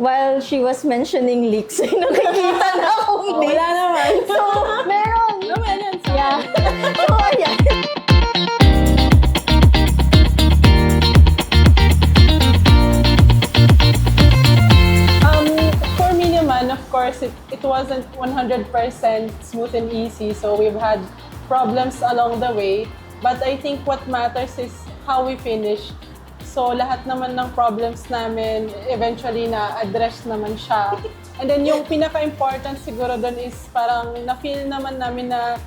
while she was mentioning leaks, nakikita na akong leaks. Wala naman. So, meron. Naman yan. Yeah. So, ayan. For me naman, of course, it wasn't 100% smooth and easy. So we've had problems along the way. But I think what matters is how we finish. So lahat naman ng problems namin, eventually na-address naman siya. And then yung pinaka-important siguro doon is parang na-feel naman namin na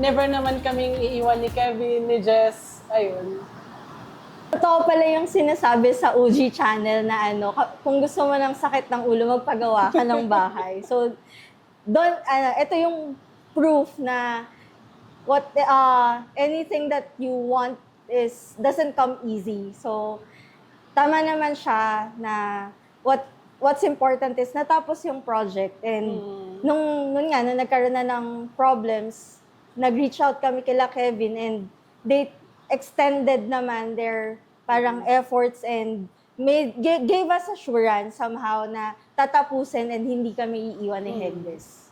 never naman kaming iiwan ni Kevin, ni Jess. Ayun. Totoo pala yung sinasabi sa OG channel na kung gusto mo ng sakit ng ulo, magpagawa ka ng bahay. So, doon, ito yung proof na anything that you want doesn't come easy. So, tama naman siya na what's important is natapos yung project. And nung nagkaroon na ng problems, nag-reach out kami kila Kevin and they extended naman their parang efforts and gave us assurance somehow na tatapusin and hindi kami iiwan ni Hegdes.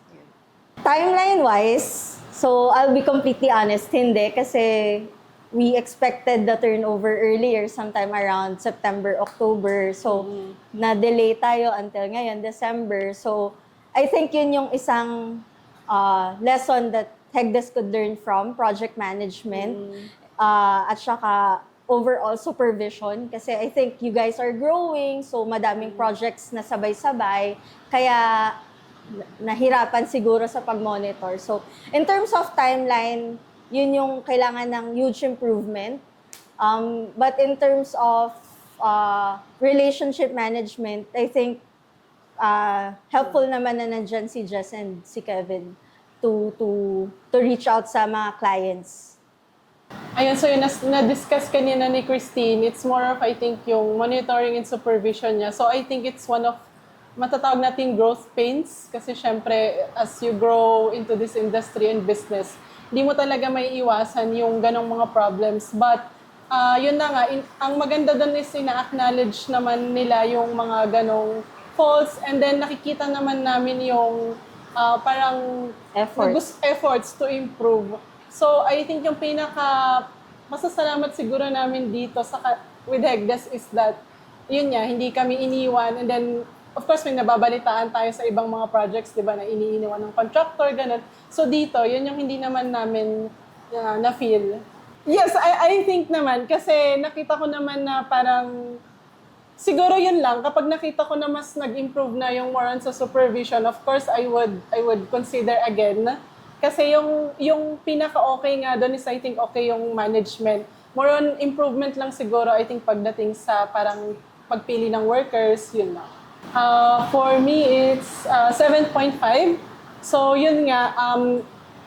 Timeline-wise, so I'll be completely honest, hindi kasi we expected the turnover earlier, sometime around September, October. So, na-delay tayo until ngayon, December. So, I think yun yung isang lesson that Hegdes could learn from, project management. At saka overall supervision kasi I think you guys are growing, so madaming projects na sabay-sabay, kaya nahirapan siguro sa pag-monitor. So, in terms of timeline, yun yung kailangan ng huge improvement. But in terms of relationship management, I think helpful naman na nandyan si Jess and si Kevin to reach out sa mga clients. Ayun, so yun, na-discuss kanina ni Christine, it's more of, I think, yung monitoring and supervision niya. So I think it's one of, matatawag natin growth pains. Kasi syempre, as you grow into this industry and business, di mo talaga may iwasan yung ganong mga problems. But yun na nga, ang maganda doon is ina-acknowledge naman nila yung mga ganong faults. And then nakikita naman namin yung parang efforts to improve. So, I think yung masasalamat siguro namin dito with Hegdes is that, yun nga, hindi kami iniwan. And then, of course, may nababalitaan tayo sa ibang mga projects, di ba, na iniiwan ng contractor, ganun. So, dito, yun yung hindi naman namin na-feel. Yes, I think naman, kasi nakita ko naman na parang, siguro yun lang, kapag nakita ko na mas nag-improve na yung more on sa supervision, of course, I would consider again. Kasi yung pinaka-okay nga doon is I think okay yung management. More on improvement lang siguro I think pagdating sa parang pagpili ng workers, yun lang. For me, it's 7.5. So yun nga,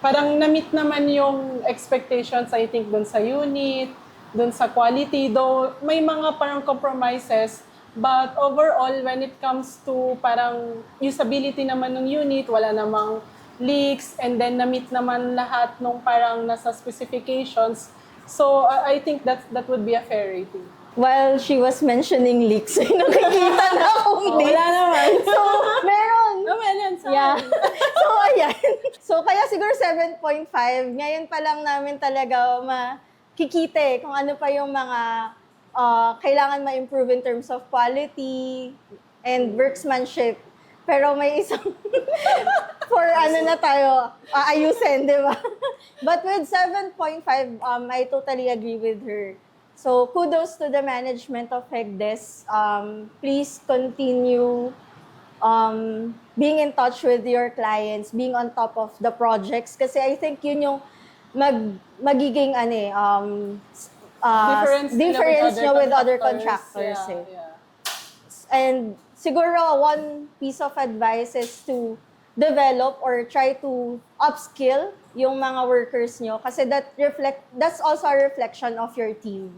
parang na-meet naman yung expectations I think doon sa unit, doon sa quality, though may mga parang compromises. But overall, when it comes to parang usability naman ng unit, wala namang leaks, and then na-meet naman lahat nung parang nasa specifications. So, I think that would be a fair rating. While she was mentioning leaks, nakikita na akong leaks. Wala naman. So, meron. Naman yan, Yeah. So, ayan. So, kaya siguro 7.5. Ngayon pa lang namin talaga makikita kung ano pa yung mga kailangan ma-improve in terms of quality and workmanship. Pero may isang for na tayo, ayusin, di ba? But with 7.5, I totally agree with her. So, kudos to the management of Hegdes. Please continue being in touch with your clients, being on top of the projects. Kasi I think yun yung magiging difference nyo with other contractors. Yeah. And siguro one piece of advice is to develop or try to upskill yung mga workers nyo kasi that's also a reflection of your team.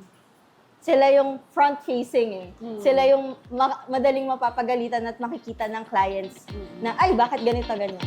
Sila yung front-facing Sila yung madaling mapapagalitan at makikita ng clients na, ay, bakit ganito, ganyan?